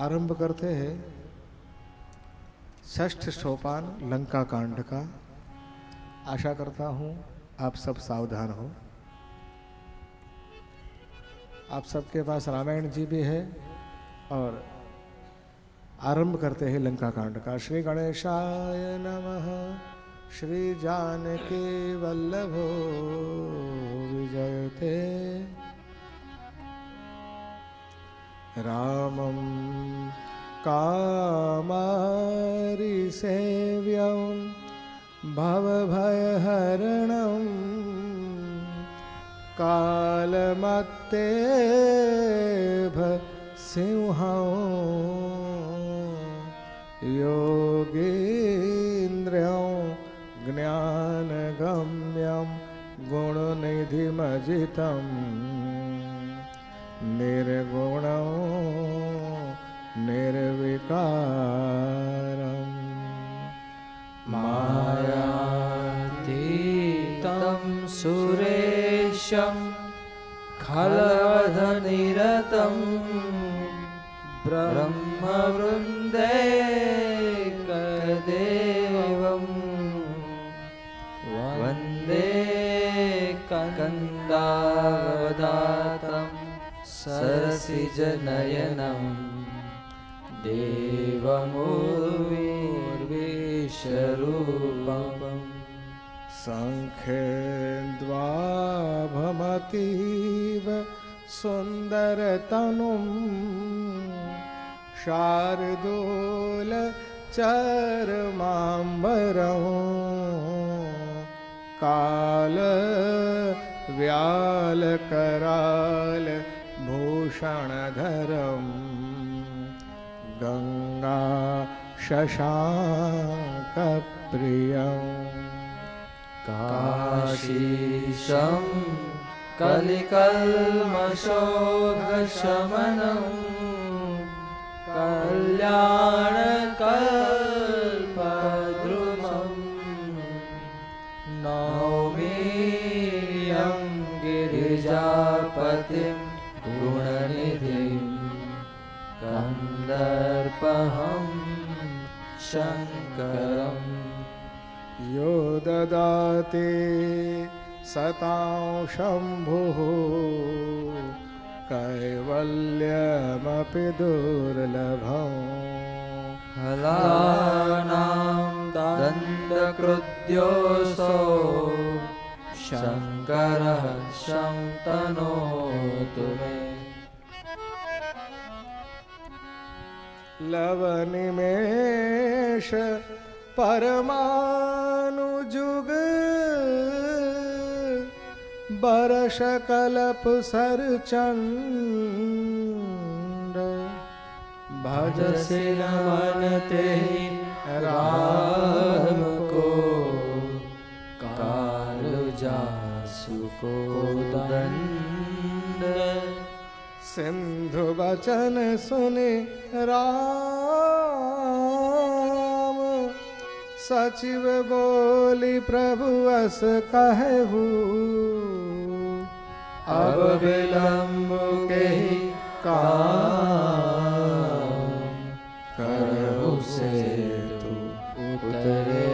आरंभ करते हैं षष्ठ सोपान लंका कांड का। आशा करता हूं आप सब सावधान हो। आप सबके पास रामायण जी भी है और आरंभ करते हैं लंका कांड का। श्री गणेशाय नमः। श्री जानकी वल्लभो विजयते रामं कामारिसेव्यं भवभयहरणं कालमत्तेभ सिंहं योगीन्द्रं ज्ञानगम्यं गुणनिधिमजितं निर्गुणं निर्विकारम् मायातीतं सुरेशं खलवधनिरतं ब्रह्मवृन्दैकदेवं वन्दे कन्दावदातं सरसिजनयनं देवमूर्वीशरूपम् सङ्ख्येन्द्वाभमतीव सुन्दरतनुं शार्दूलचर्माम्बरं कालव्यालकराल भूषणधरं गंगा शशाङ्कप्रियं काशीशं कलिकल्मषोघशमनं कल्याणकल्पद्रुमं नौमि यं गिरिजापतिं गुणनिधिं कन्दर्पहं शङ्करम् यो ददाति सतां शम्भुः कैवल्यमपि दुर्लभम् हलानां दण्डकृत्योऽसौ शङ्करः शन्तनोतु मे लवनिमेष परमानुजुग बरशकल्प सरचण्ड भजसि नमन तेहि राम को कालुजासु को दंड सिंधु वचन सुनि राम सचिव बोली प्रभु अस कहू अब विलम्ब केहि काम करहु सेतु उतरे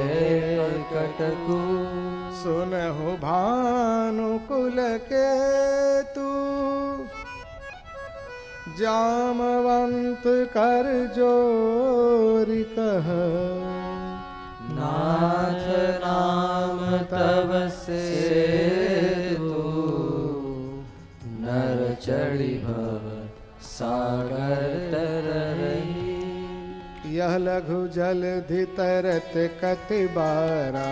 कटकु सुनहु भानुकुल केतु जामवंत कर जोरि कह नाथ नाम तब सेतु नर चढ़ी भव सागर तरही यह लघु जलधि तरत कति बारा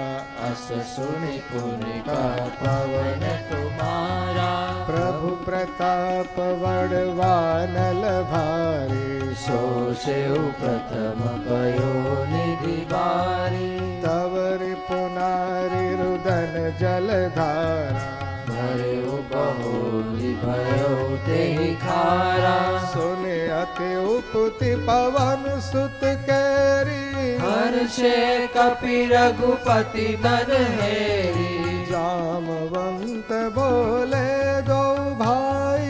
अस सुनि पुनि का पवन तुम्हारा प्रभु प्रताप बड़वानल भारी सो सेउ प्रथम पयो निधि बारी तव रिपुनारि रुदन जलधारा भरे बहोली भयो तेहि खारा सुने अति उपति पवन सुत कैरी हर्षे कपि रघुपति मन हेरी जामवंत बोले दो भाई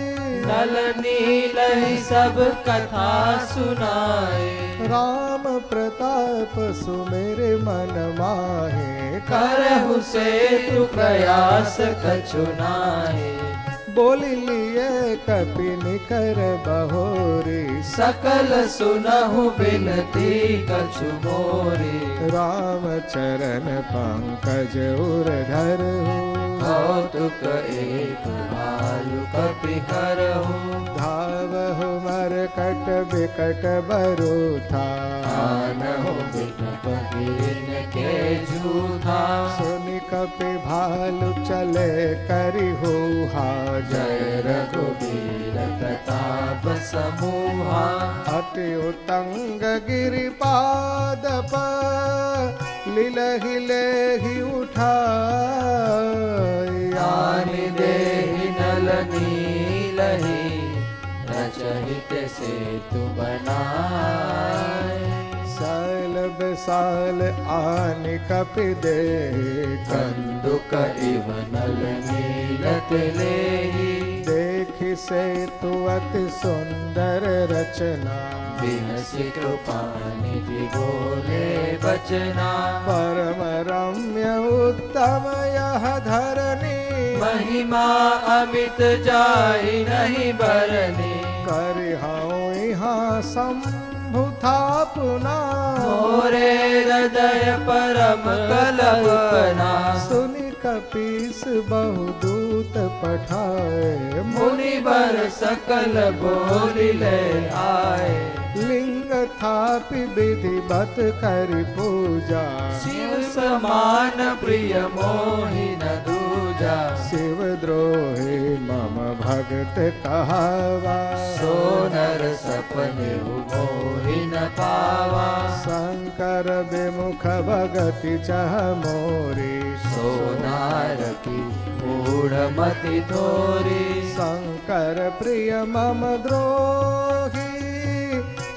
नल नील सब कथा सुनाए। राम प्रताप सुमेरे मन माहे, करहु सेतु प्रयास कछु नाहि। बोली लिए कपि निकर बहोरी, सकल सुनहु बिनती कछु मोरी। राम चरण पंकज उर धरहु, कौतुक एक भालु कपि करहु। धावहु मरकट बिकट बरूथा, आनहु बिकट गिरिन के जूथा। सुनि कपि भालु चले करि होहा, जय रघुबीर प्रताप समूहा। अति उतंग गिरिपाद पर लीलहि लेहि उठाई। आनि देहि नल नीलहि, रचहित सेतु बनाए। साल बेसाल आनि कपि दे, कंदुक इव नल नीलत लेहि। देखि सेतु अति सुंदर रचना, बिहसि कृपा निधि बोले बचना। परम रम्य उत्तम यह धरनी, महिमा अमित जाहि नहीं बरनी। करिहाउ यहाँ शंभु थापुना, मोरे हृदय परम कल्पना। सुनि कपीस बहुदूत पठाए। मुनि बर सकल बोली ले आए। लिंग थापि विधिवत करि पूजा, शिव समान प्रिय मोहि न दूजा। शिव द्रोही मम भगत कहावा, सो नर सपने मोहि न पावा। शंकर विमुख भगति चह मोरी, सो नार की मूढ़ मति थोरी। शंकर प्रिय मम द्रोही,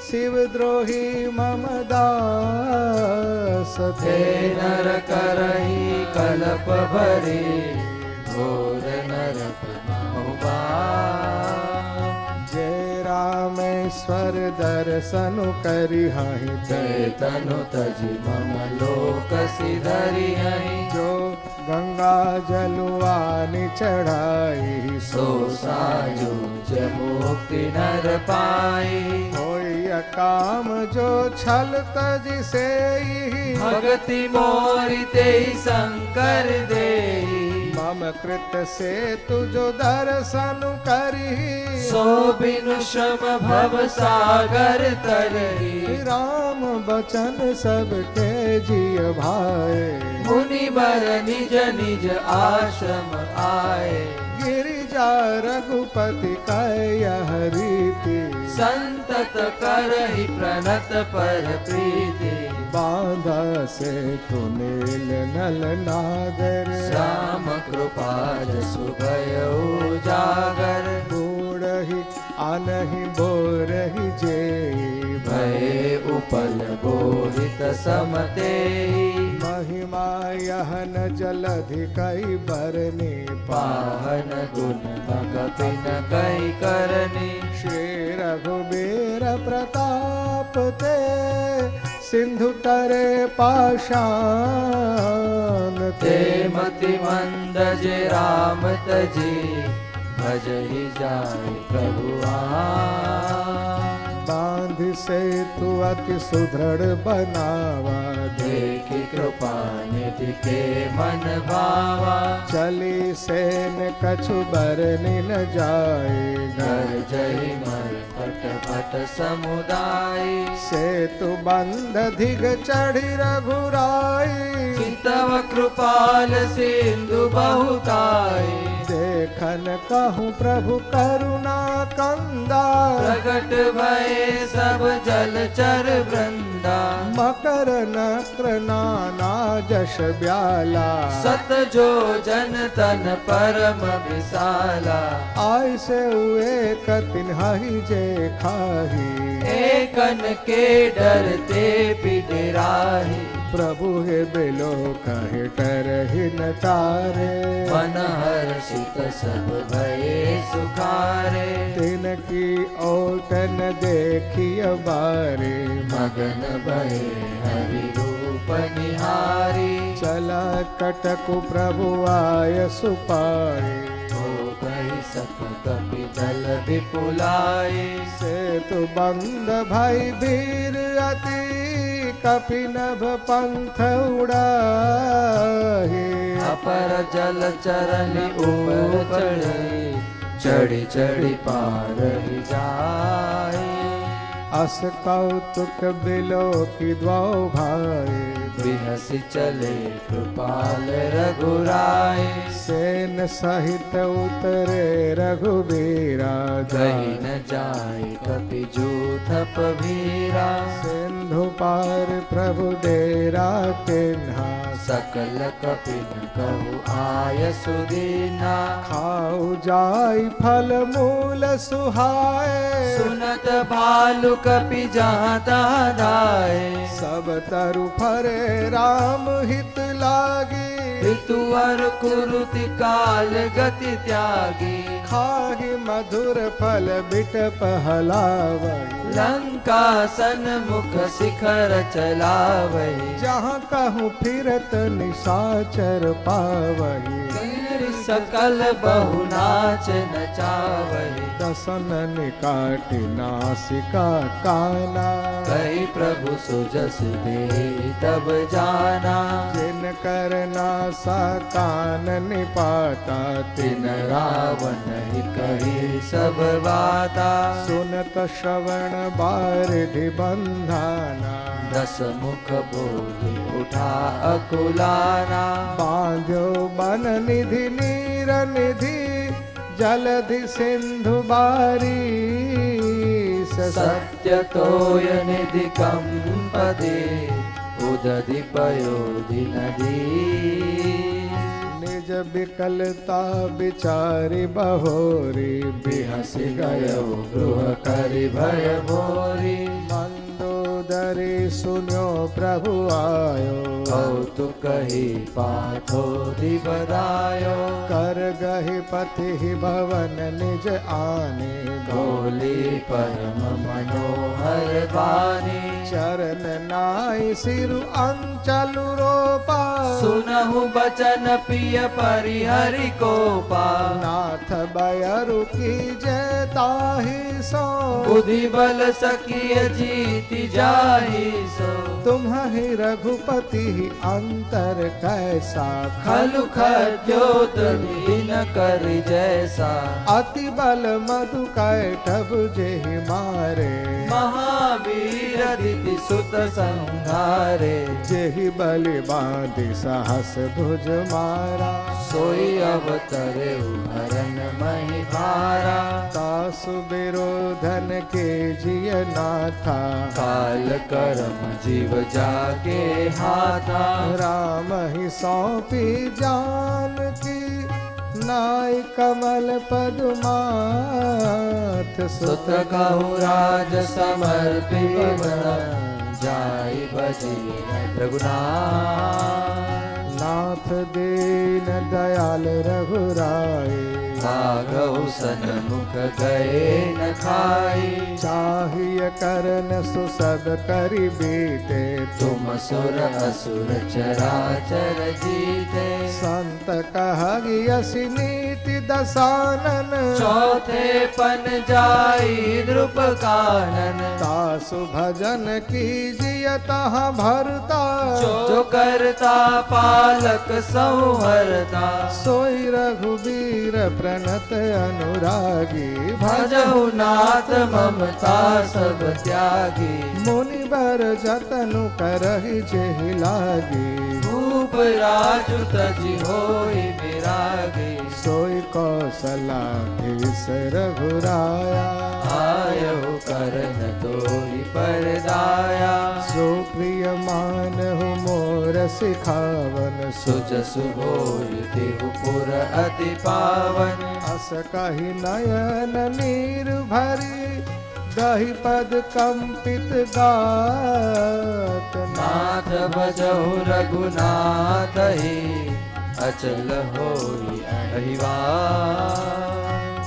शिव द्रोही मम दास ते नर करही कलप भरी। घोर नरक बहुबा। जय रामेश्वर दर्शनु करिहाहि, जय तनु तजि मम लोक सिधरिहहि। जो गंगा जलुआनि चढ़ाई, सो सायुज मुक्ति नर पाई। होई काम जो छल तजि सेई, भगति मोरि तेहि शंकर देहि। मम कृत से तुझो दर्शन करी, सो बिनु श्रम भव सागर तरहि। राम बचन सबके जिय भाए, मुनि बर निज निज आश्रम आए। गिरिजा रघुपति कयह रीति, संतत करहि प्रणत पर प्रीति। बांधा से तु नील नल नागर, श्याम कृपा जसु गयो जागर। बूढ़हि आनहि बोरहि जेई, भये उपल बोहित समते। महिमा यह न जलधि कई बरनी, पाहन गुण कपिन कई करनी। श्री रघुबीर प्रताप ते, सिंधु तरे पाषाण ते मति मंद जे राम तजी। भजहि जाय प्रभु आन। बांध से तु अति सुदृढ़ बनावा, देखि कृपा निधि के मन भावा। चली सेन कछु बरनि न जाए, घर जहि मर पट पट समुदाय। सेतु बंध धिग चढ़ी रघुराई, तव कृपाल सिंधु बहुताई। देखन कहूँ प्रभु करुणा कंदा, प्रगट भये सब जलचर वृंदा। मकर नक्र नाना जश ब्याला, सत जो जन तन परम विशाला। आय से हुए कतिनहि जे खाही, एकन के डरते पिडराही। प्रभु हे बिलो कहे टरहि न तारे। मन हर्षित सब भये सुखारे। तिनकी ओटन देखिय बारे। मगन भये हरि रूप निहारी। चला कटकु प्रभु आय सुपारी। हो गई सक कपि दल विपुलाए। सेतु बंद भई वीर अति कपिनभ पंथ उड़ाहे। अपर जल चरण ऊपर चढ़ी चढ़ी पार ही जाए। अस कौतुक बिलो की द्वौ भाई। बिहसि चले कृपाल रघुराय। सेन सहित उतरे रघुबीरा। कहीं न जाए कपि जूथप भीरा। सिंधु पार प्रभु डेरा किन्हा। सकल कपिन कहु आय सुदीना। खाऊ जाई फल मूल सुहाए। सुनत भालु कपि जहाँ तहाँ धाये। सब तरु फरे राम हित लागी। ऋतुवर कुरुति काल गति त्यागी। खाहि मधुर फल बिटप हलावई। लंका सन्मुख शिखर चलावई। जहाँ कहूँ फिरत निशाचर पावई। सकल बहु नाच नचावई। दसन निकाटि नासिका काना। कही प्रभु सुजस दे तब जाना। जिन कर नासा कान निपाता। तिन रावण ही कही सब बाता। सुनत श्रवण बारिधि बंधाना। दस मुख बोले उठा अकुलाना। बांध्यो बन निधि नीर निधि जलधि सिंधु बारी। सत्य तोय निधि कंपदे उदधि पयोधि नदी। निज विकलता विचारी बहोरी। बिहसि गयो गृह करि भय भोरी। मंदोदरी सुन्यो प्रभु आयो। कौतुक ही पाथोधि बधायो। कर गहि पति भवन निज आने। बोली परम मनोहर वाणी। चरण नाई सिरु अंचलु रोपा। सुनहु बचन पिय परिहरि कोपा। नाथ बयरु की जय ताहि सो। बुद्धि बल सकिय जीति जाहि सो। तुम्हि रघुपति अंतर कैसा। खलु खद्योत दीन कर जैसा। अति बल मधु कैटभ जेहि मारे। महावीर दिति सुत संहारे। जेहि बलि बांधि सहस भुज मारा। सोई अवतरे हरन मही भारा। तासु विरोधन के जिय नाथा। काल करम जीव जाके हाथा। राम ही सौंपी जान की नाय कमल पदमाथ। सुत कहु राज समर्पित जाई बजी रघुनाथ। नाथ दीन दयाल रघुराई। भागौ सन्मुख गए न खाई। चाहिए करन सुसद करि बीते। तुम सुर असुर चराचर जीते। संत कहगी असि नीति दसानन। चौथे पन जाई द्रुप कानन। तासु भजन कीजिए तहाँ भरता। जो करता पालक संहरता। सोई रघुबीर प्रणत अनुरागी। भजहु नाथ ममता सब त्यागी। मुनि बर जतनु करहि जेहि लागी। भूप राजु तजि होई विरागी। सोई कौशलाधीश रघुराया। आयहु करन तोहि परदाया। सुप्रिय मानहु मोर सिखावन। सुजसु होई देहु पुर अति पावन। अस कहि नयन नीर भरी दही पद कंपित गात नाथ भजहु रघुनाथ ही अचल होई अहिवार।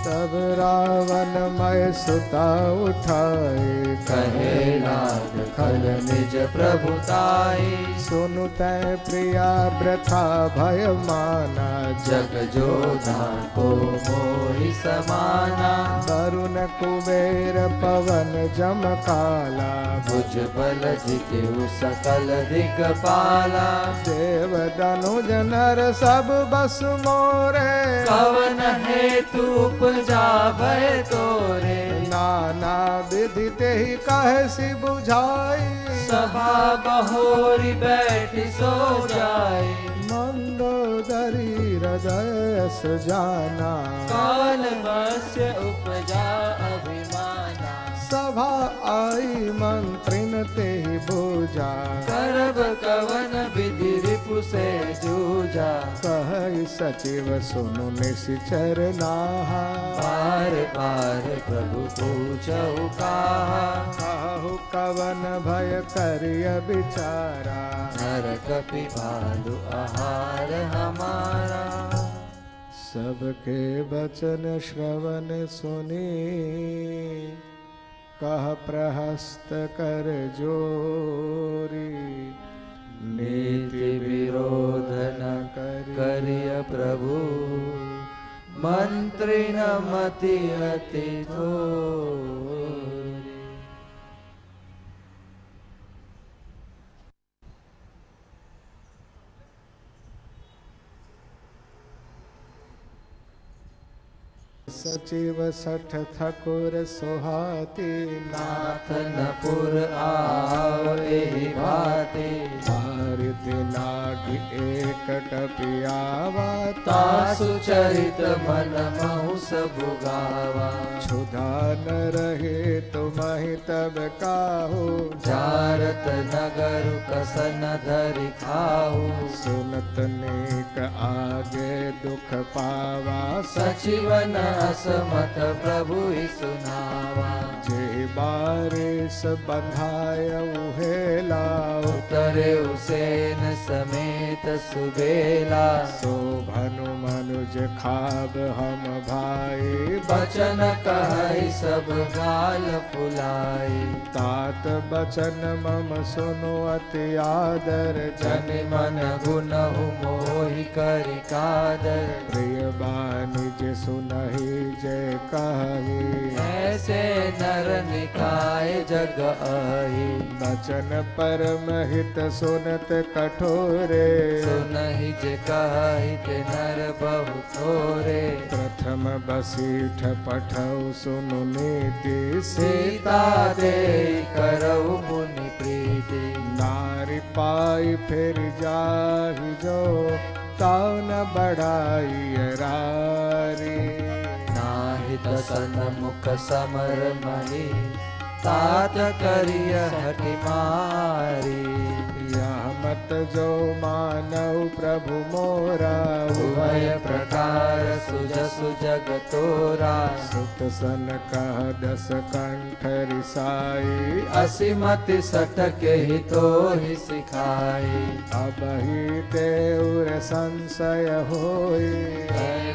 तब रावण मय सुता उठाए कहे लाग खल निज प्रभुताई। सुनु तै प्रिया व्रथा भय माना जग जोधा को मोहि समाना। वरुण कुबेर पवन जम काला भुज बल जितेउ सकल दिगपाला। देव दनुज नर सब बस मोरे कवन हेतु उपजा भय तोरे। नाना विधि तेहि कहसि बुझाई सभा बहोरी बैठ सो जाए। मंदोदरी हृदय सजाना काल वश्य उपजा अभिमाना। सभा आई मंत्रिन तेहि बोजा करब कवन विधि रिपु से जूझा। कहै सचिव सुनु निश्चर नाहा बार बार प्रभु पूछऊ काहा। कहु कवन भय करिय बिचारा नर कपि भालु आहार हमारा। सबके वचन श्रवण सुनी कह प्रहस्त कर जोरी नीति विरोध न करिय प्रभु। मंत्री न मति अति थोरी। सचिव सठ ठकुर सुहाती नाथ नपुर आओ एहि भांति। हारित लागी एक टपियावा तासु चरित मन महु सबु गावा। क्षुधा न रहे तुमहि तब काहू जारत नगर कसन धरि खाऊ। सुनत नेक आगे दुख पावा सचिवन असमत प्रभु ही सुनावा। जे बारिश बंधाय उहेला उतरे उसेन समेत सुबेला। शोभनु मनुज खाब हम भाई बचन कहै सब गाल फुलाई। तात बचन मम सुनो अति आदर जन मन गुनहु मोहि करि कादर। प्रिय बानिज सुनहि जय कहि ऐसे नर निकाय जग आहि। बचन परम हित सुनत कठोरे सुनहि जे कहि ते नर बहु थोरे। प्रथम बसीठ पठौ सुनु नीति सीता दे करऊ मुनि प्रीति। नारी पाई फिर जाहि जो ताऊ न बढ़ाई रारी। नाहित सन्मुख समर मणि तात करिय हठि मारी। यह मत जो मानव प्रभु मोरा उभय प्रकार सुजसु जग तोरा। सुत सन कह दस कंठ रिसाई असिमति सटक ही तो ही सिखाई। अब ही तेउर संशय होई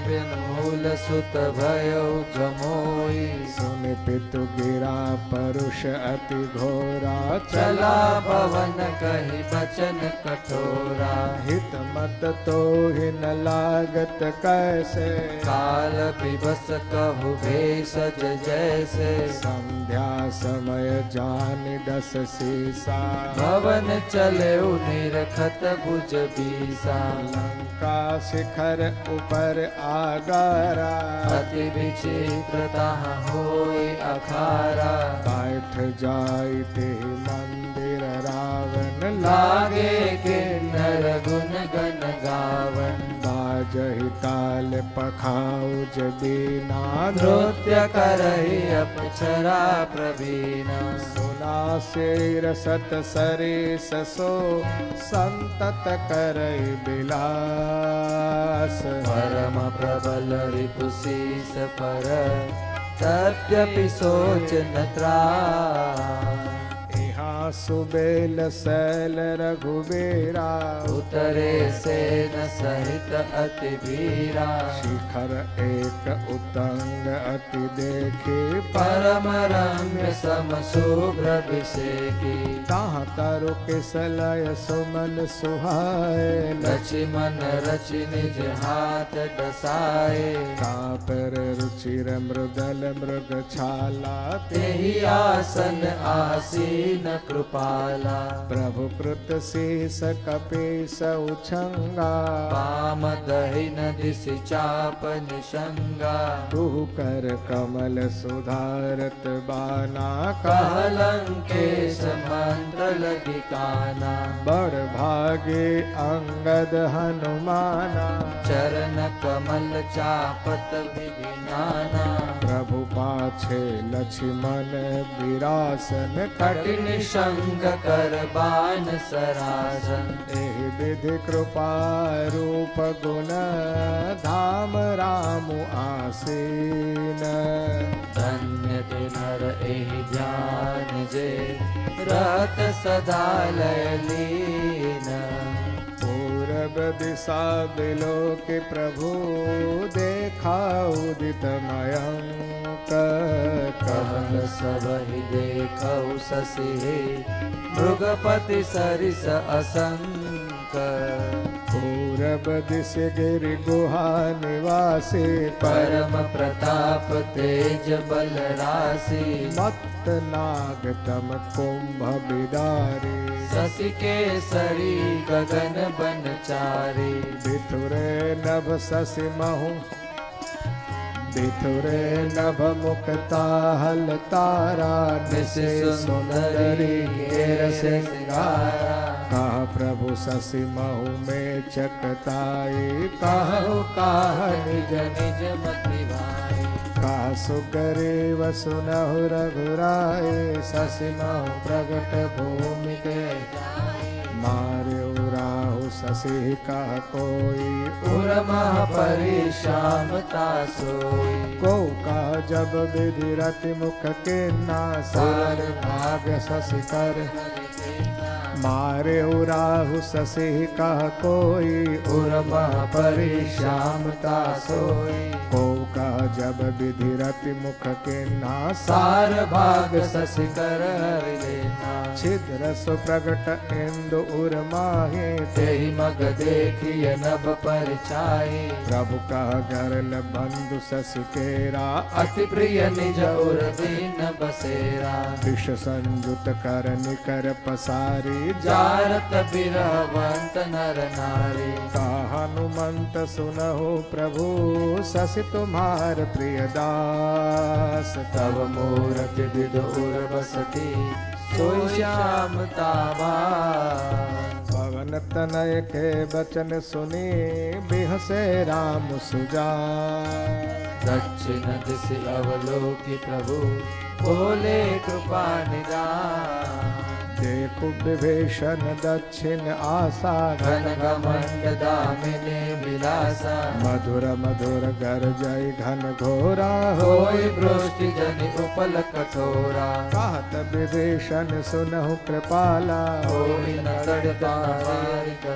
बिन मूल सुत भयो जमोई। सुन पितु गिरा परुष अति घोरा चला पवन कहि बचन कठोरा। हित मत तो ही न लागत कैसे काल पिबस कहु भेषज जैसे। संध्या समय जान दस सीसा भवन चले निरखत भुज बीसा। लंका शिखर ऊपर आगारा अति विचित्रता होई अखारा। बैठ जाई ते मंदिर रावण लागे किन्नर गुण गन गावन। बाजहि ताल पखाउज बीना नृत्य करहि अपचरा प्रवीणा। सुना शेर सत सरेस सो संतत करई बिलास। परम प्रबल रिपुशीस पर तद्यपि सोचन त्रास यहाँ सुबेल सैल रघुबीरा उतरे से न सहित अति वीरा शिखर एक उतंग अति देखे परम रम्य सम शुभ्र विषेकी ताह तरु किसलय सुमन सुहाए लक्ष्मण रचि निज हाथ दसाए कापर रुचिर मृदल मृग छाला तेहि आसन आसीन कृपाला प्रभु कृत शीस कपीस उछंगा वाम दहिन दिशि चाप निशंगा तू कर कमल सुधारत बाना कहलंकेश मंत्र लगी काना बड़ भागे अंगद हनुमाना चरण कमल चापत विधिनाना प्रभु पाछे लक्ष्मण विरासन कठिन संग कर बान सरासन एहि विधि कृपा रूप गुण धाम राम आसीन धन्य ते नर एहि ध्यान जे रहत सदा लय लीन पूरब दिशा बिलो के प्रभु देखा उदित मयंक कमल सबहि देखौ शशि मृगपति सरिस असंक पूरब दिश गिरि गुहा निवासी परम प्रताप तेज बल राशि मत्त नाग तम कुंभ बिदारी शशि केसरी गगन बनचारी बिथुरे नभ शशि महु बिथुरे नभ मुक्ता हल तारा निशि सुंदरी केर सिंगारा कहा प्रभु शशि महु में चकताई कहु काह निज निज मति भाई कहा सुग्रीव सुनहु रघुराए शशि महु प्रगट भूमि के मार्यो राहु शशि कह कोई उर्मः परिश्यामता सोई को का जब विधि रति मुख के ना सार भाग शशि कर मारे राहु शशि कह कोई उर्मः परिश्यामता सोई को का जब विधि रति मुख के ना सार भाग शशि कर हरि लेना छिद्र सुप्रगट इंदु उर्माहे तेहि मग देखिय नभ परिचाई प्रभु का गरल बंधु शशि केरा अति प्रिय निज उर दीन बसेरा विष संयुत कर निकर पसारी जारत बिरहवंत नर नारी का हनुमंत सुनहु प्रभु शशि तुम्हार प्रिय दास तब मूरति विद उर बसती सोई श्याम ताबा पवन तनय के बचन सुनी बिहसे राम सुजा दक्षिण दिशि अवलोकि प्रभु बोले कृपा निदान देखु विभीषण दक्षिण आशा घन घमंड दामिनी विलासा मधुर मधुर गरजय घन घोरा होई बृष्टि जनि उपल कठोरा कहत विभीषण सुनहु कृपाला होई न तड़ता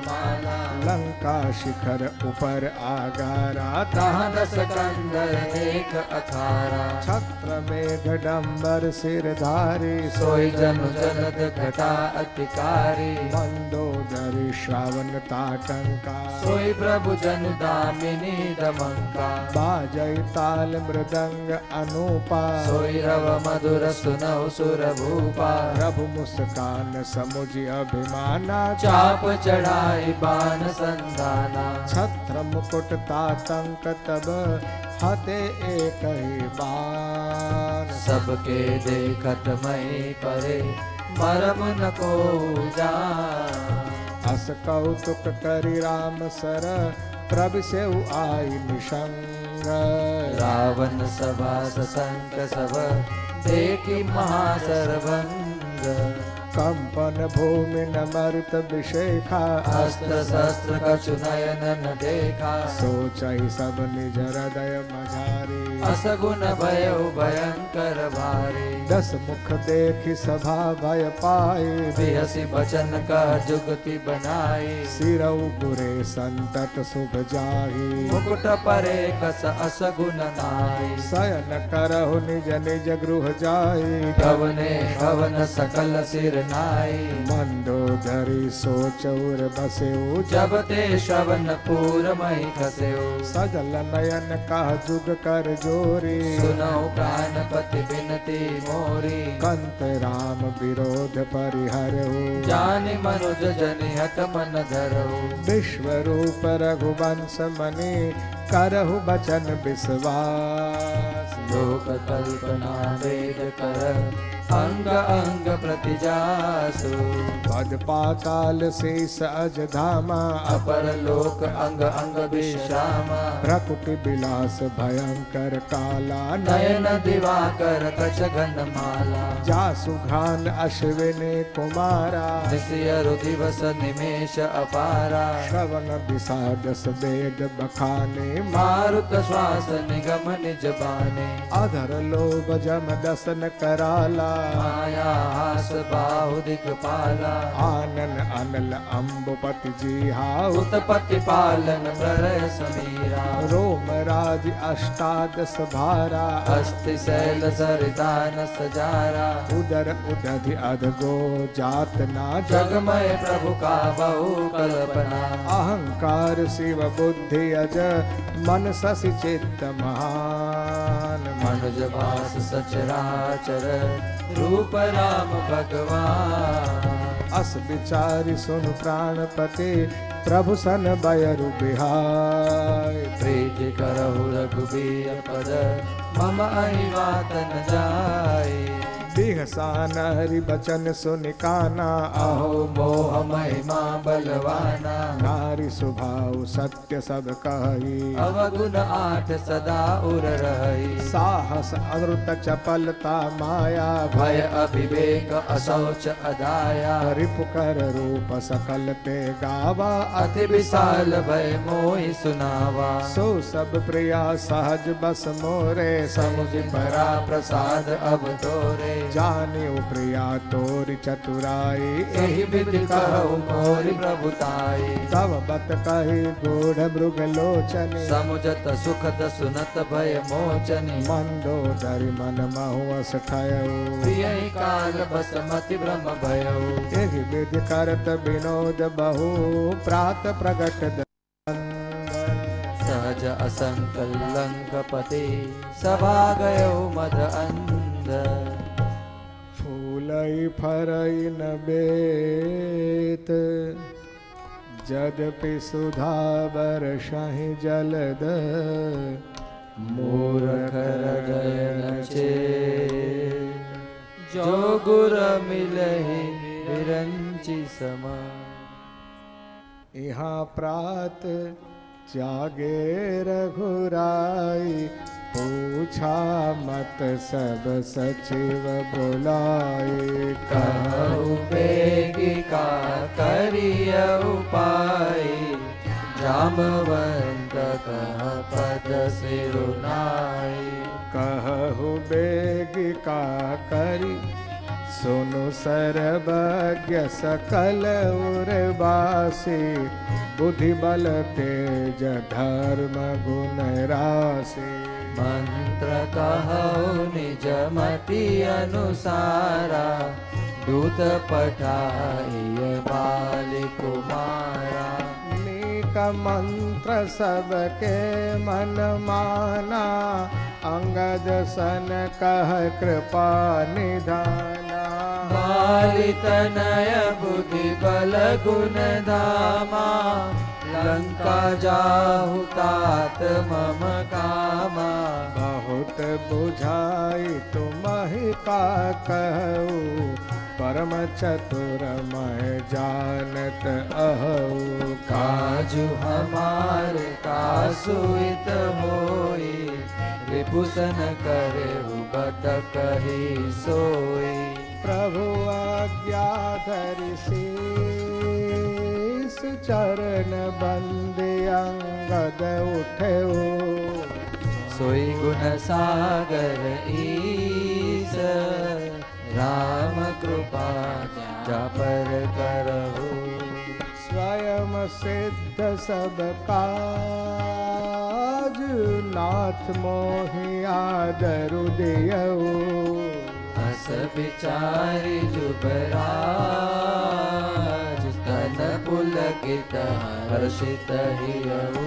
माला लंका शिखर ऊपर आगारा तहाँ दस कंदर देख अखारा छत्र मेघ डंबर सिरधारी सोई जनु जलद घटा अतिकारी मंदोदरी श्रावण ताटंका सोई प्रभु जन दामिनी दमंका बाजय ताल मृदंग अनूपा सोई रव मधुर सुनहु सुर भूपा प्रभु मुस्कान समुझ अभिमाना चाप चढ़ाई बान संदाना छत्र मुकुट तातंक तब हते एक ही बाण सबके देखत मई परे मरम न को जान अस कौतुक करि राम सर प्रभ से आई निशंग रावण सभा ससंक सब देखी महासरभंग कंपन भूमि न मरुत विशेखा अस्त्र शस्त्र कछु नयन न देखा सोचहि सब निज हृदय मझारी असगुन भयो भयंकर भारी 10 मुख देखि सभा भय पाए बिहसी बचन कह जुगति बनाई सिरऊ गुरे संतत शुभ जाहि मुकुट परे कस असगुन नाई शयन करहु निज निज गृह जाई कवने कवन सकल सिर नाई मंदोदरी सोचौर बसेऊ जब ते श्रवण पूर मही खसेऊ सजल नयन कह जुग कर जोरी सुनौ प्राणपति बिनती मोरी कंत राम विरोध परिहरहु जानि मनुज जनि हट मन धरऊ विश्व रूप रघुवंश मनि करहु बचन विश्वास लोक कल्पना वेद कर अंग अंग प्रति जासु पद पाताल शेष अज धामा अपर लोक अंग अंग विश्रामा प्रकुटि विलास भयंकर काला नयन दिवाकर कच घन माला जासु घ्रान अश्विनी कुमारा निसियरु दिवस निमेष अपारा श्रवण विषादस वेद बखाने मारुत श्वास निगम निज बाने अधर लोभ जम दसन कराला माया हास बाहु दिक्पाला आनन अनल अम्बुपति जी हाउ उत्पत्ति पालन प्रलय समीरा रोम राज अष्टादश भारा अस्थि शैल सरितान सजारा उदर उदधि अधगो जात ना जगमय प्रभु का बहु कल्पना अहंकार शिव बुद्धि अज मन शशि चित्त महान मनुज भास सचराचर रूप राम भगवान अस विचारि सुन प्राणपति प्रभु सन बयरु बिहाय प्रीति करहु रघुबीर पद मम अहिवात न जाय बिहसान हरि बचन सुनि काना अहो मोह महिमा बलवाना नारी सुभाव सत्य सब कही अवगुण आठ सदा उर रही साहस अमृत चपलता माया भय अभिवेक असौच अदाया रिपु कर रूप सकल ते गावा अति विशाल भय मोहि सुनावा सो सब प्रिया सहज बस मोरे समुझ परा प्रसाद अब तोरे जानियो प्रिया तोरि चतुराई एहि विधि कहु मोरि प्रभुताई तव बत कही गूढ़ मृग लोचनी समुझत सुखद सुनत भय मोचनी मंदोदरी मन महुअस ठयऊ प्रिय काल बसमति ब्रह्म भयऊ एहि विधि करत विनोद बहु प्रात प्रगट सहज असंकलंकपति सभा गयो मद अंध फूलई फरई न बेत जदपि सुधा बरसहि जलद मूर्ख हृदय न चेत जो गुर मिलहि विरंचि समा यहाँ प्रात जागे रघुराई पूछा मत सब सचिव बुलाए कहु बेगी का करिय उपाय जामवंत कह पद सिरुनाई कहु बेगी का करी सुनु सर्वज्ञ सकल उर्वासी बुद्धि बल तेज धर्म गुण राशि मंत्र कहु निज मति अनुसारा दूत पठाइय बालि कुमारा नीक मंत्र सबके मन माना अंगद सन कह कृपा निधाना बालि तनय बुद्धि बल गुण धामा लंका जाहु तात मम कामा बहुत बुझाई तुम्हि का कहू परम चतुर मैं जानत अहू काजु हमार कासुइत होई विभूषण करे बत कही सोई प्रभु आज्ञा धरि शीस चरण बंदे अंगद उठे सोई गुण सागर ईस राम कृपा जा पर करहु स्वयं सिद्ध सब काज नाथ मोहि आदरु दियऊ अस विचारि जुबराज तन पुलकित हर्षित हियऊ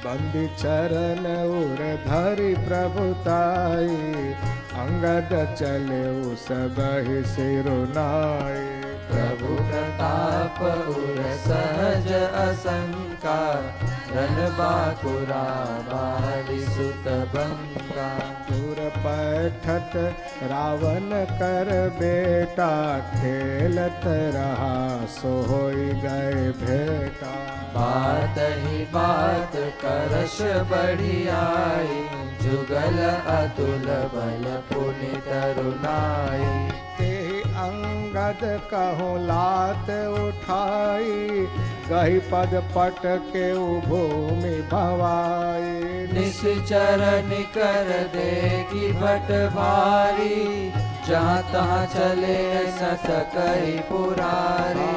बंदी चरण उर धरि प्रभुताई अंगद चले सबहि सिरुनाई प्रभु प्रताप उर सहज असंका रन बाकुरा बाली सुत बंका दूर पैठत रावण कर बेटा खेलत रहा सोई गए भेटा बात ही बात करश बढ़ियाई जुगल अतुल बल पुनि तरुणाई तेहि अंगद कहूँ लात उठाई गही पद पट के भूमि भवाई निश्चर निकर देखी भट भारी जहाँ तहाँ चले न सकई पुरारी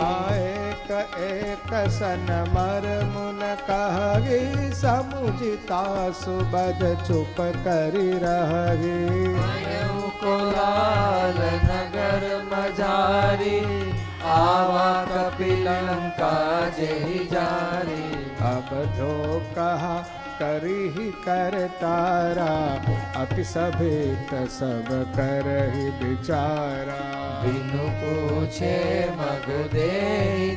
एक एक सन मर मुन कहगी समुझता सुबद चुप करी रहगी कोलाल नगर मझारी आवा कपिलंका जेहि जारी अब जो कहा करी ही कर तारा अति सभेत सब कर ही बिचारा बिनु पूछे मग दे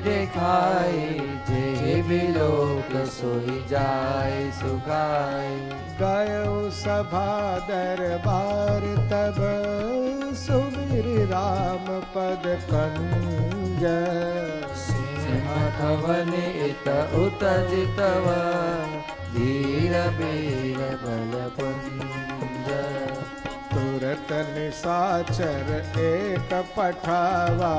दिखाई जे बिलोक सोई जाय सुखाई गयो सभा दरबार तब सुमिर राम पद कंज सिंहवन इत उत जितव धीर बीर बल पुंज तुरत निशाचर एक पठावा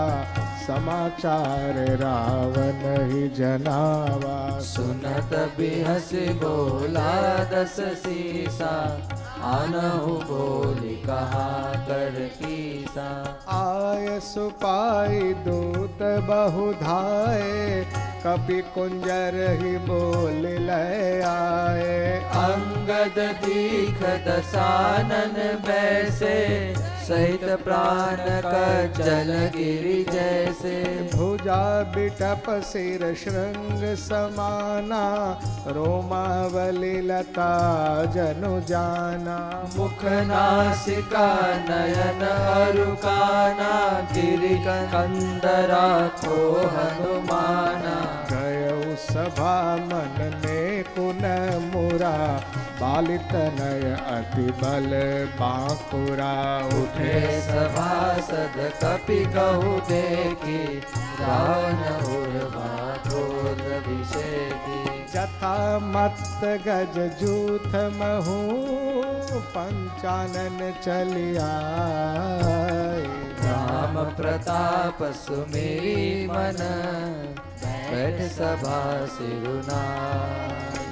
समाचार रावण ही जनावा सुनत बिहस बोला दस सीसा आनहु बोली कहा कर कीसा आय सुपाई दूत बहुधाए कपि कुंजर ही बोल ले आए अंगद दीख दसानन बैसे सहित प्राण कचल गिरि जैसे भुजा बिटप सिर श्रृंग समाना रोमावली लता जनु जाना मुख नासिका नयन अरुकाना गिरि कंदरा को हनुमाना गयौ सभा मन ने कुन मुरा बालित नय अति बल बांकुरा उठे सभासद कपि कहु देखी रावण उर्वा क्रोध विषेकी जथा मत गज जूथ महू पंचानन चलिया राम प्रताप सुमेरी मन बैठ सभा सिरुनाई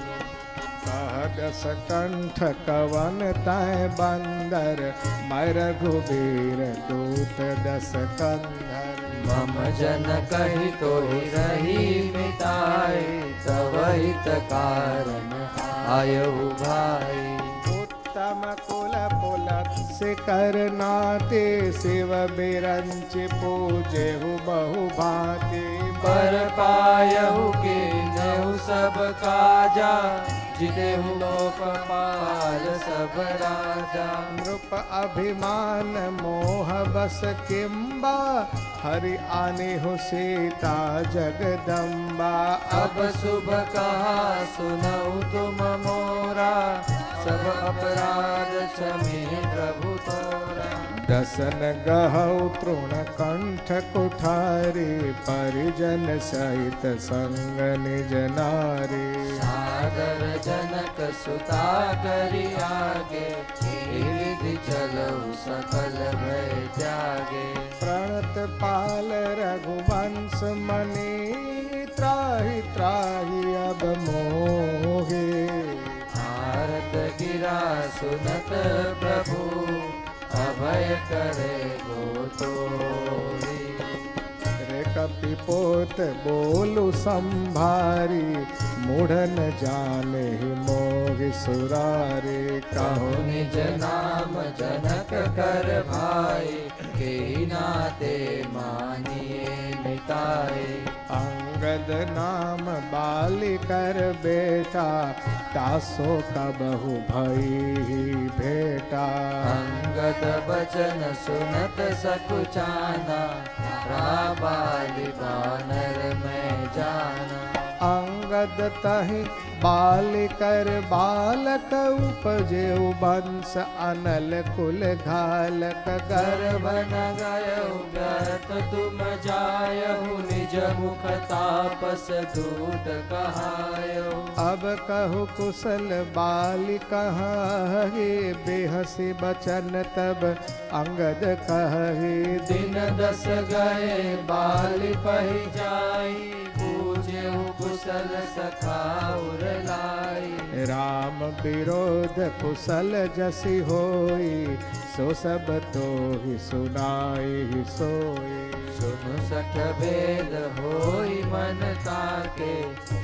दस कंठ कवन तय बंदर मैं रघुबीर दूत दस कंधर मम जन कही तो रही मिताई तव हित कारण आयु भाई उत्तम कुल पुलक शिकर नाते शिव बिरंच पूजे बहु भांति पर पायहु के नेहु सब काजा जितेहु लोकपाल सब राजा नृप अभिमान मोह बस किम्बा हरि आने हो सीता जगदम्बा अब शुभ कहा सुनऊ तुम मोरा सब अपराध क्षमे प्रभु तोरा दसन गहौ तृण कंठ कुठारी परिजन सहित संग निज नारी साध सादर जनक सुता करि आगे, विधि चलऊ सकल भय त्यागे। प्रणत पाल रघुवंश मणि, त्राहि त्राहि अब मोहे। आरत गिरा सुनत प्रभु, अभय करे गोतोरी। रे कपिपोत बोलु संभारी, मूढ़ न जाने मोहि सुरारे। कहो निज नाम जनक कर भाई, के नाते मानिए मिताए। अंगद नाम बाली कर बेटा, तासो कबहु भई भेटा। अंगद बचन सुनत सकुचाना, राबाली बानर में जाना। अंगद तहि बाल कर बालक, उपजे वंश अनल कुल घालक। गर्भ न गयउ व्यर्थ तुम जायहु, निज मुख तापस दूत कहायउ। अब कहु कुशल बाल कहाहि, बेहसी बचन तब अंगद कहि। दिन 10 गए बाल पहि जाई, पूजेहु कुशल सखा उर लाई। राम विरोध कुशल जसि होई, सो सब तोहि सुनाई सोई। सुन सठ भेद होई मन ताके,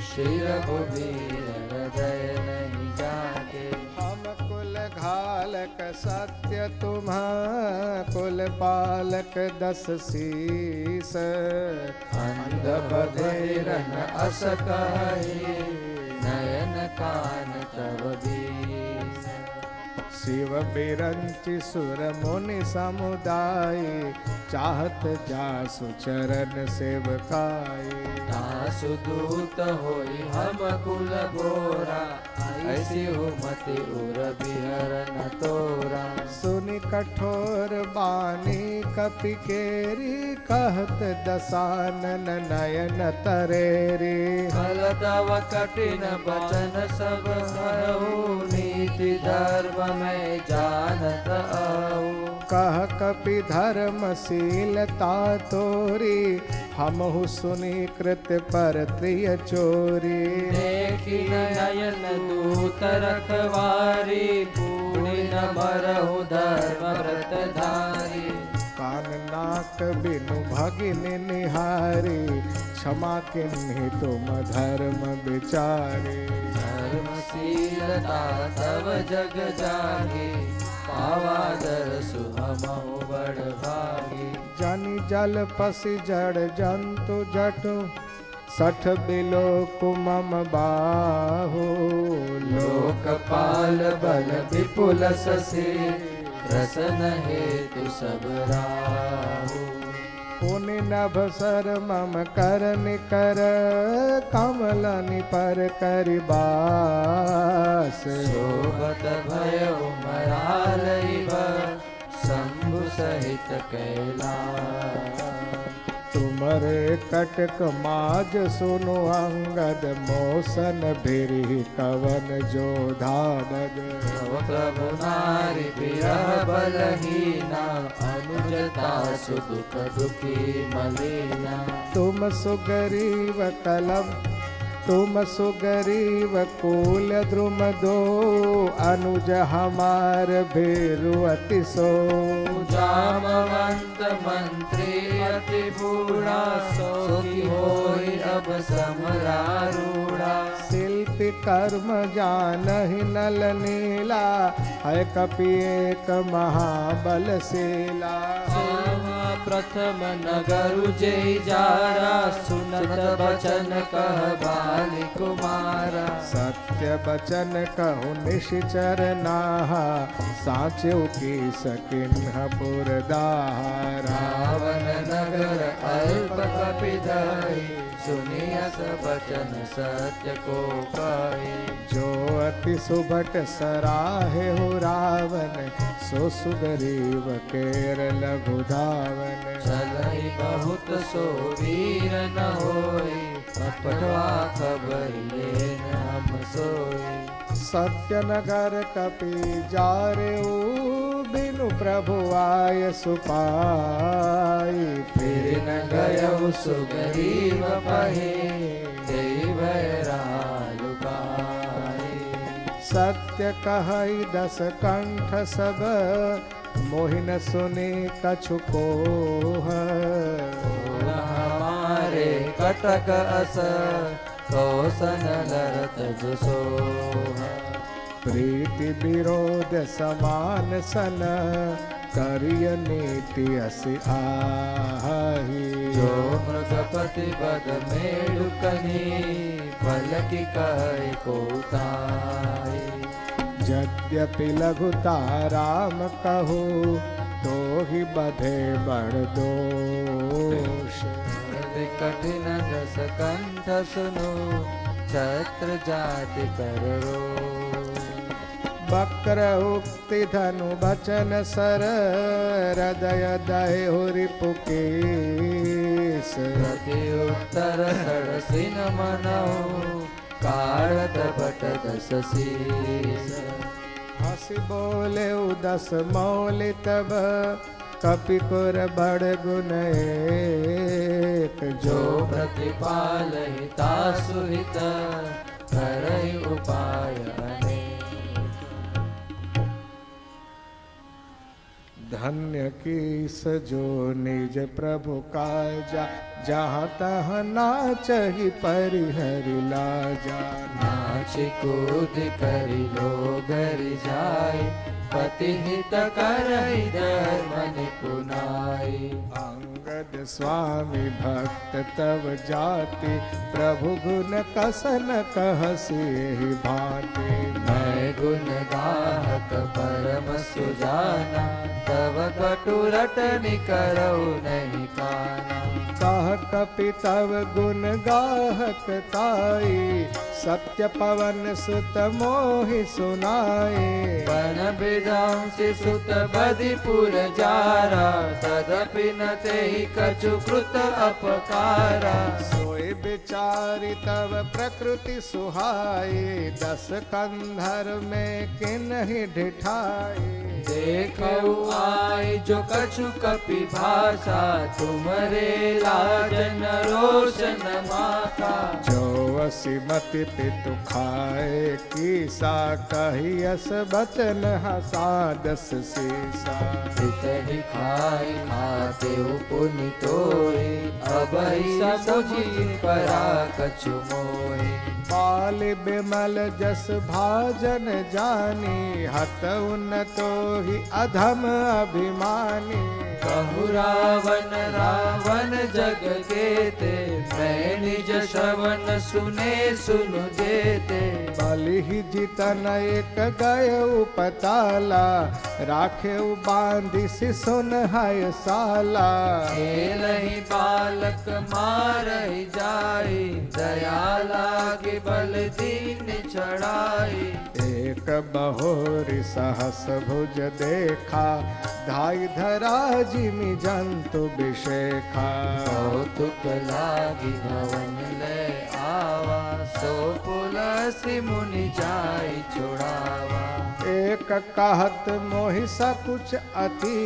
श्री रघुवीर हृदय नहीं जाके। हम कुल घालक सत्य तुम्हा, कुल पालक 10 शीस। अंध बधिर न अस कहि, नयन कान तव बीस। शिव बिरंचि सुर मुनि समुदाय, चाहत जासु चरण सेवकाई। तासु दूत होई हम कुल गोरा, ऐसी हो मति उर बिहर न तोरा। सुनि कठोर बानी कपि केरी, कहत दसानन नयन तरेरी। फल तव कठिन बचन सब कहु, नीति धर्म में जानत आऊ। कह कपि धर्मशीलता तोरी, हमहु सुनि कृत पर प्रिय चोरी। देखी नयन दूत रखवारी, पूर्ण न मरहु धर्म व्रत धारी। कान नाक बिनु भगिनी निहारी, क्षमा किन्हि तुम धर्म विचारी। धर्मशीलता तव जग जागी, पावा दरसु हमहु बड़ भागी। जनि जल पसि जड़ जंतु जटु, 60 बिलो कुमम बाहु। लोकपाल बल विपुल ससे, रसन हेतु सब राहु। पुनि नभ सर मम करनि कर, कमलनि पर करि बास। शोभत भयउ मरालई बर, शंभु सहित कैलास। तुमरे कटक माज सुनु अंगद, मोसन भिरी कवन जोधानद। तव प्रभु नारि बिरह बलहीना, अनुजता सुख दुखी मलिना। तुम सुगरीव कलम तुम सुगरीव कुल द्रुम दो, अनुज हमार भेरु अति सो। जामवंत मंत्री अति बूढ़ा, सोई होई अब समरारूढ़ा। शिल्पी कर्म जानहि नल नीला, है कपि एक महाबलशीला। प्रथम नगरु जय जारा, सुनत बचन कह बाली कुमारा। सत्य बचन कहु निशिचर नाहा, साचु की सकिन्ह पुरदाहा। रावण नगर अल्प कपि दही, सुनियस बचन सत्य को कही। जो अति सुभट सराहे हो रावण, सो सुग्रीव केर लघु धावन। चलई बहुत सो वीर न होई, पटवा खबर लेन हम सोई। सत्यनगर कपि जारेऊ बिनु प्रभु आय सुपाई। फिर न गयो सुग्रीव पहे देव लुकाई। सत्य कहई 10 कंठ सब मोहिन सुने कछु कोह। हमारे कटक अस कौसन लरत जो सोह। प्रीति विरोध समान सन करिय नीति असि आही। जो मृगपति बद मेढ़ुकनी पलकी कहे को ताई। यद्यपि लघुता राम कहू तो ही बधे बड़ दोष। कठिन 10 कंठ सुनो छत्र जाति कर रोष। वक्र उक्ति धनु बचन सर हृदय दहे रिपुकेश। प्रति उत्तर सरसिन मनहु काढ़त बट 10 शीस। हंसी बोले 10 मौलि तब कपि कुर बड़ गुण एक। जो प्रतिपाल हिता सुहित करहि उपाय अनेक। धन्य कीस जो निज प्रभु काजा जहाँ तहाँ नाचहि परिहरि लाजा। नाचि कूद करि लोगरि जाय पति हित करहि धर्म निपुनाई। अंगद स्वामी भक्त तव जाति प्रभु गुण कसन कहसि एहि भांति। मैं गुण गाहक परम सुजाना तव कटु रटनि करऊ नहीं काना। कह कपि तव गुण गाहक ताई सत्य पवन सुत मोहि सुनाए। बन विदांसि सुत बदिपुर जारा तदपि न तेहि कछु कृत अपकारा। सोई विचारि तव प्रकृति सुहाए 10 कंधर में किन्हि ढिठाए। देखऊ आय जो कछु कपि भाषा तुमरे लाजन रोशन माथा। जो असिमति पितु खाए कीसा कहियस बचन हसा 10 सीसा। हितहि खाई खाते पुनि तोय अबहि समुझि परा कछु मोहि। बाल बिमल जस भाजन जानी हत उन्नतो ही अधम अभिमानी। कहु रावण रावण जग केते मैं निज श्रवण सुने सुनु जेते। बलि जितन एक गय पताला राखे बांधि सिसुन है साला। खेलहि बालक मारहि जाई दयाला के बल दीन चढ़ाई। एक बहोरी सहस भुज देखा धाई धरा जिमि जंतु विशेखा। कौतुक लागी भवन ले आवा सो पुलसि मुनि जाई छुड़ावा। एक कहत मोहि सकुच अति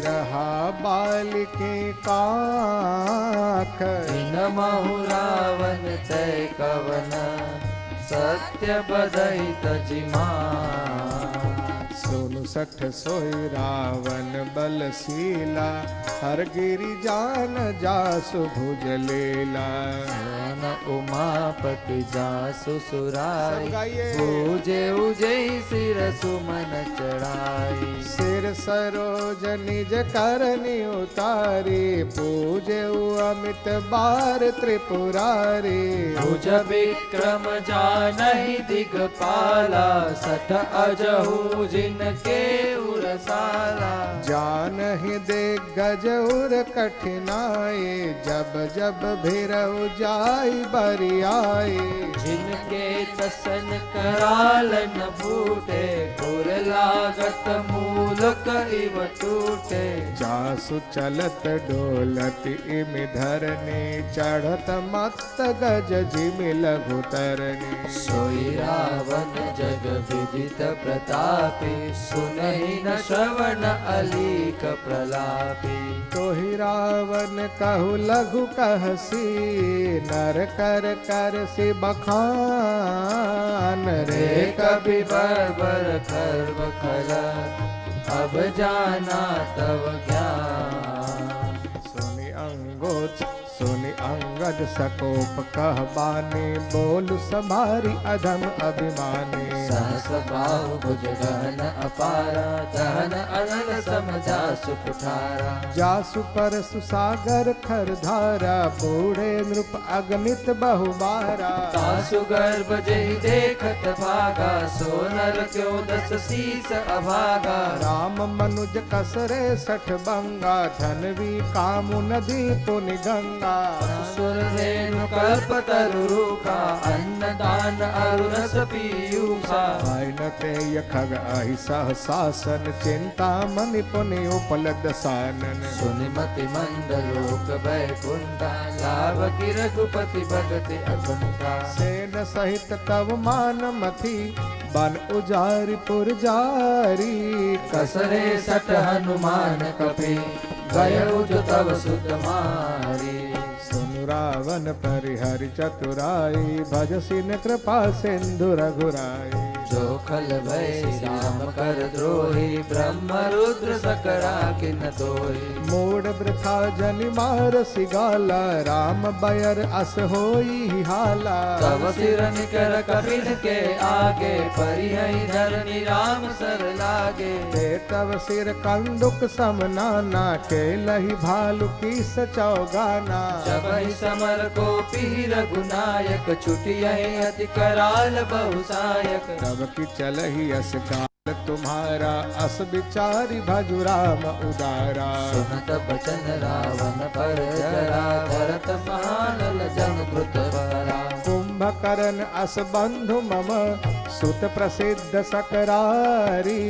रहा बालिके काख। महु रावण तय कवन सत्य बदई तजिमा। सोनु 60 सोई रावण बलशीला हर गिरि जान जासु भुज लेला। उमापति जासु सुराई सब गाइए। पूजे उजई सिर सुमन चढ़ाई। सिर सरोज निज करनी उतारी पूजे अमित बार त्रिपुरारी। भुज विक्रम जानहि दिगपाला 60 अजहु जिनके उर रसाला। जान ही दे गजउर कठिनाई, जब जब भीरव जाई बरियाई। जिनके तसन कराल न फूटे, घोर लागत मूलक इव टूटे। जासु चलत डोलत इमि धरनी, चढ़त मत गज जिमि लघु तरनी। सोई रावण जग विदित प्रतापी, सुनहि न श्रवण अलीक प्रलापी। तोहि रावण कहु लघु कहसी, नर कर कर सि बखान रे कवि बर्बर खर्व खरा, अब जाना तव ज्ञान। सुनि अंगोच सुनि अंगद सकोप कहबानी, बोलु समारी अधम अभिमानी। सहस बाहु भुज गहन अपारा, दहन अनल समझा सुकुठारा। जासु परसु सागर खर धारा, बूढ़े नृप अगणित बहुबारा। तासु गर्भ जहि देखत भागा, सो नर क्यों दस शीस अभागा। राम मनुज कसरे सठ बंगा, धनवी कामु नदी पुनि गंगा। सुर रेणु कल्प तरु रूखा, अन्न दान अरु रस पीयूषा। न तेय खग अहि सहसासन, चिंता मनि पुनि उपलब्ध सानन। सुनि मति मंद लोक बैकुंठा, लाभ की रघुपति भगति अकुंठा। सेन सहित तव मान मथि, बन उजारि पुर जारी। कसरे सठ हनुमान कपि, गयउ जो तव सुत मारी। सुनु रावण परिहरि चतुराई, भजसिन कृपा सिंधु रघुराई। जो खल भय राम कर द्रोही, ब्रह्म रुद्र सकरा किन दोही। मूड वृथा जनि मार सिगाला, राम बयर अस होई हाला। तव सिर निकर कपिन के आगे, परिहै धरनी राम सर लागे। ते तव सिर कंदुक समनाना, केलहि भालु की सचौगाना। जबहि समर को पी रघुनायक, छुटियहि अति कराल बहुसायक। तब की चलहि अस काल तुम्हारा, अस विचारी भजु राम उदारा। सुनत बचन रावण पर जरा, भरत महानल जन कृत परा। कुंभकर्ण अस बंधु मम, सुत प्रसिद्ध सकरारी।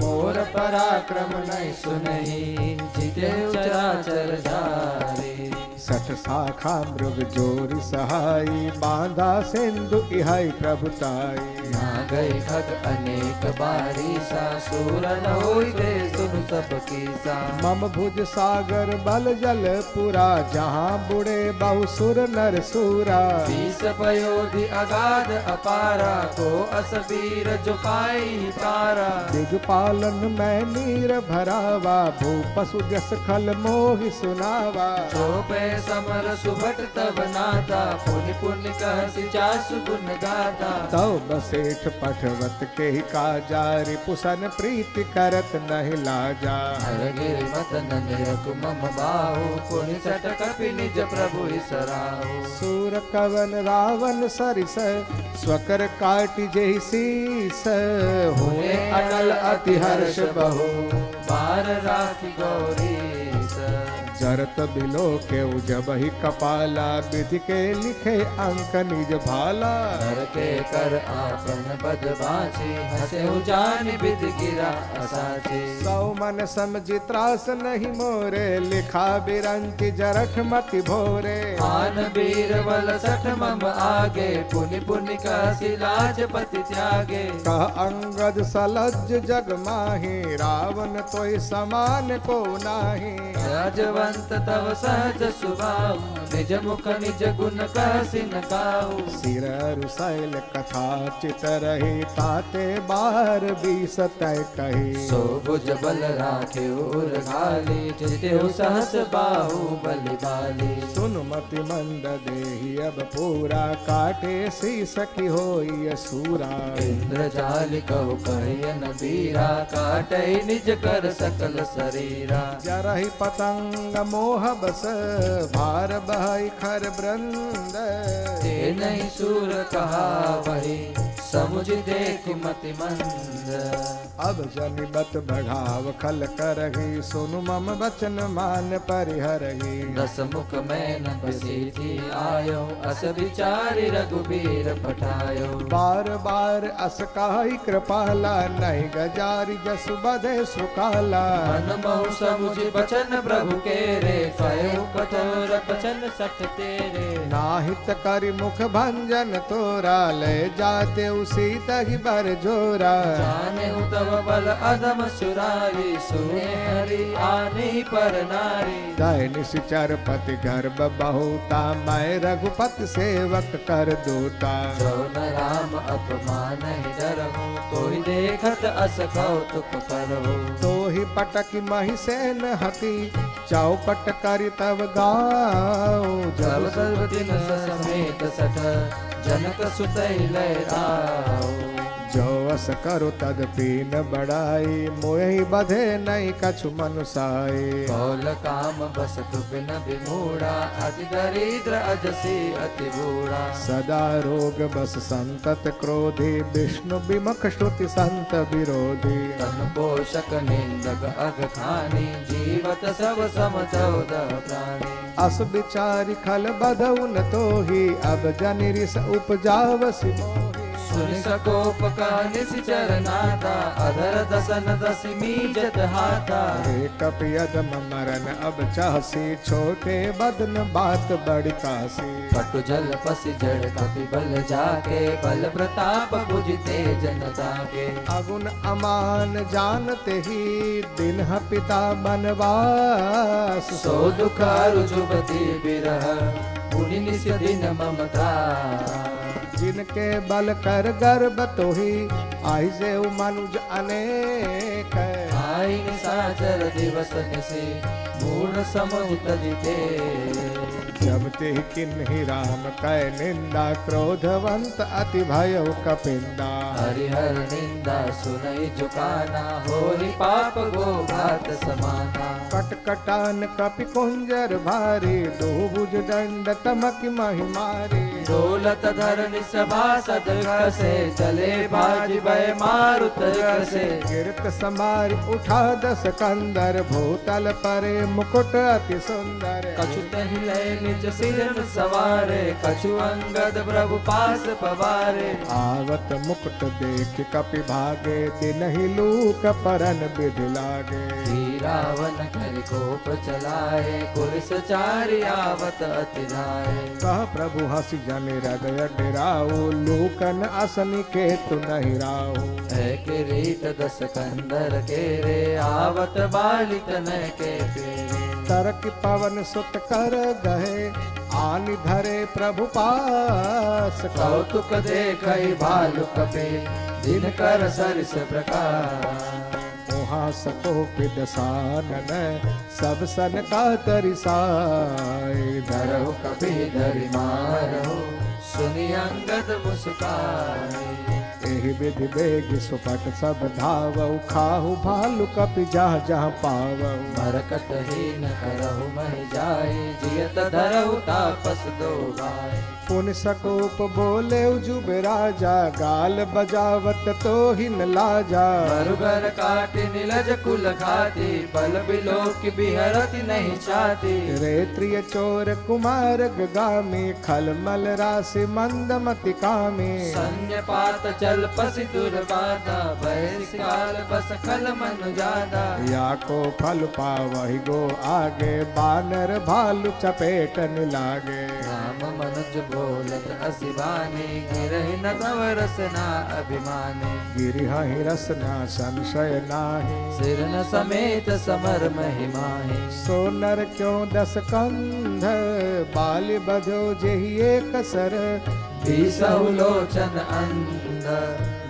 मोर पराक्रम नहीं सुनहि, जिते चराचर जारी। सठ शाखा मृग जोरी सहाई, बांधा सिंधु इहाई प्रभुताई। ना गई खग अनेक बारीसा, सूर न होई दे सुनु सब कीसा। मम भुज सागर बल जल पुरा, जहाँ बुढ़े बहुसुर नर सूरा। बीस पयोधि अगाध अपारा, को अस वीर जो पाई पारा। दिगपालन मैं नीर भरावा, भूपसु जस खल मोहि सुनावा। तो पे समर सुभट तब नाता, पुनि पुनि कहसि जासु गुण गाता। तव बसेठ पठवत के काजा, रिपुसन प्रीति करत नहीं लाजा। हर गिरि मदन निरखु मम बाहु, पुनि सट कपि निज प्रभु सराहु। सूर कवन रावण सरिस, स्वकर काटि जेहि शीस। हुए अनल अति हर्ष बहु, बार राखी गौरीस। जरत बिलो के उजबहि कपाला, विधि के लिखे अंक निज भाला। कर के कर आपन बद बाछी, हसे जान विधि गिरा असाची। सौ मन समझि त्रास नहीं मोरे, लिखा बिरंचि जरठ मति भोरे। आन बीर बल सठ मम आगे, पुनि पुनि कहसि लाजपति त्यागे। कह अंगद सलज जग माही, रावण तोय समान को नाही। राजवंत तव सहज सुभाव, निज मुख निज गुण कहसि न काहू। सिर रुसैल कथा चित रही, ताते बार बीस तय कही। सो भुज बल राखे उर घाली, जितेहु सहस बाहु बलि बाली। सुन मति मंद देहि अब पूरा, काटे शीस की होई असुरा। इंद्र जाल कहु कहियन बीरा, काटै निज कर सकल शरीरा। जरहि पतंग मोह बस, भार बहाई खर वृंद। ते नहीं सूर कहा वही, समुझ देख मति मंद। अब जनिबत बढ़ाव खल करही, सुनु मम वचन मान परिहरही। दस मुख में न बसीथी आयो, अस विचारि रघुबीर पठायो। बार बार अस काहि कृपाला, नहीं गजारि जसु बधे सुकाला। मन बहु समुझ बचन प्रभु के रे, कयो कठोर बचन सठ तेरे। नाहित करि मुख भंजन तोरा, ले जाते उसी तहि बर जोरा। जाने तव बल अधम सुरारी, सुने हरि आने पर नारी। जय निश्चर पति गर्भ बहुता, मैं रघुपति सेवक कर दूता। जो न राम अपमान ही डरहु, तो ही देखत अस कौतुक करहु। तो ही पटक मही सेन हती, चौपट करि तब गाओ। जब सर्व दिन समेत सठ, जनक सुत लय राओ। जो अस करो तदपि न बढ़ाई, मोहि बधे नहीं कछु मनुसाई। कौल काम बस तुबिन विमूढ़ा, अति दरिद्र अजसी अति बूढ़ा। सदा रोग बस संतत क्रोधी, विष्णु विमुख श्रुति संत विरोधी। तन पोषक निंदक अघ खानी, जीवत सब सम 14 प्राणी। अस विचारि खल बधउ न तोहि, अब जनि रिस उपजावसि मोहि। सुनि सकोप का निश्चर नाथा, अधर दसन दसमी जत हाथा। हे कपियदम मरन अब चाहसी, छोटे बदन बात बड़ी कासी। पटु जल पसी जड़ कपि बल जाके, बल प्रताप बुझते जनता के। अगुन अमान जानते ही, दिन पिता बनवास। सो दुख रुजुबती बिरह, पुनि निस दिन ममता। जिनके बल कर गर्भ तोही, आई से मनुज अनेक। आई निसाचर दिवस निसी, मूढ़ समुझ तजिते। जब ते किन्हि राम कै निंदा, क्रोधवंत अति भयउ कपिंदा। हरिहर निंदा सुनई झुकाना, होहि पाप गो घात समाना। कटकटान कपि कुंजर भारी, दो भुज दंड तमक महि मारी। दौलत धरनि सभासद कसे, चले भाज भय मारुत कसे। गिरत समार उठा दस कंदर, भूतल परे मुकुट अति सुंदर। कछु तहि लय निज सिर सवारे, कछु अंगद प्रभु पास पवारे। आवत मुकुट देख कपि भागे, दिनहि लूक परन विधि लागे। रावण कर कोप चलाए, कुलिस चारि आवत अति धाये। कह प्रभु हंसी जन हृदय डराओ, लूकन असनि के तु नहीं राहो। है किरीट दस कंदर के रे, आवत बालित न के पेरे। तरक पवन सुत कर गहे, आनि धरे प्रभु पास। कौतुक देखई भालु कपे, दिन कर सरिस प्रकाश। मोहा सको पिदसानन, सब सन का तरिसाए। धरहु कपि धरि मारहु, सुनि अंगद मुस्काए। एहि विधि बेग सुपट सब धावउ, खाहु भालु कपि जहाँ जहाँ पावउ। मरकट ही न करहु महि जाए, जियत धरहु तापस दो भाई। पुन सकोप बोले जुब राजा, गाल बजावत तो ही न लाजा। मरुगर काटि निलज कुल खाती, बल बिलोक बिहरति नहीं चाहती। रेत्रिय चोर कुमार गामी, खलमल राशि मंदमति कामी। संय पात चल पसि दुर्बाधा, बहिष्काल बस खल मन जादा। या को फल पावहि गो आगे, बानर भालु चपेटन लागे। राम मनुज बोलत असिबानी, गिरहि न तव रसना अभिमानी। गिरिहि रसना संशय नाही, सिर न समेत समर महिमाही। सो नर क्यों दस कंध, बाल बधो जेहि एक सर। बीसहु लोचन अंध,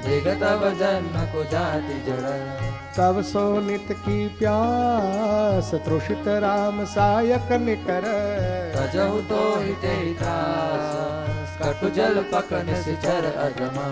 दिगत जन्म को जाति जड़। तब सो नित की प्यास, तृषित राम सायक निकर। तजहु तो हिते त्रास, कटु जल पकन सिचर अधमा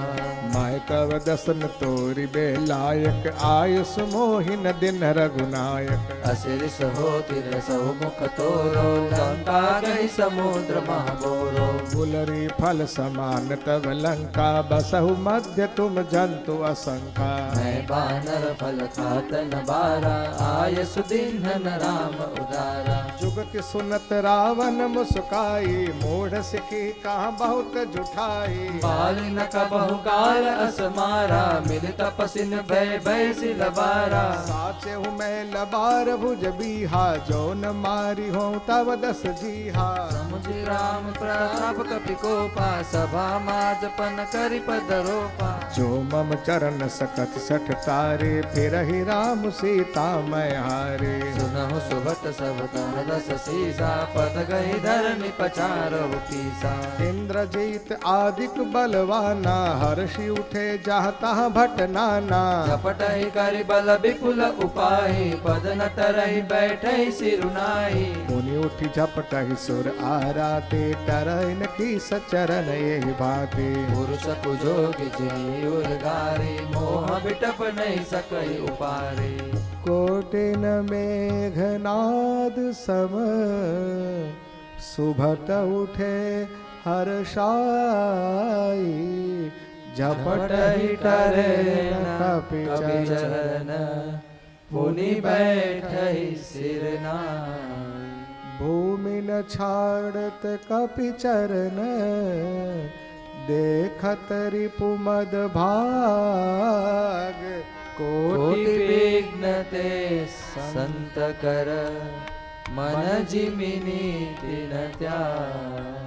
माय कव दसन तोरि बेलायक आयुष मोहिन दिन रघुनायक असिरिस होति रसौ मुख तोरो लंका गई समुद्र महाबोरो गुलरी फल समान तव लंका बसहु मध्य तुम जंतु असंका मैं बानर फल खातन बारा आय सुदीन्हन राम उदारा जुगति सुनत रावण मुस्काई मूढ़ सिखी कहाँ बहुत जुठाई बाल न कबहु काल असमारा मिल तपसिन भय भय सिलबारा साचे हूँ मैं लबार भुज बीहा जो न मारी हो तव दस जीहा समुझ राम प्रताप कपि कोपा सभा माजपन करि पदरोपा जो मम चरण सकत सठ तारे फिर ही राम सीता मैं हारे सुनहु सुभट सब दस सीसा पद गई धरनि पचारहु पीसा इंद्रजीत आदिक बलवाना हर्षि उठे जाहता भट नाना झपटहि करि बल विपुल उपाहि पद न तरहि बैठहि सिरुनाहि मुनि उठी झपटहि सुर आराते टरइन की सचरण यही भांति पुरुष कुजोग जिनि उर्गारे मोह बिटप नहीं सकहि उपारे कोटिन मेघनाद सम सुभट उठे हर्षाई झपटहि टरे कपि चरण पुनि बैठहि सिरनाई भूमि न छाड़त कपि चरण देखत रिपु मद भाग कोटि विघ्न ते संत कर मन जिमिनी तिन त्याग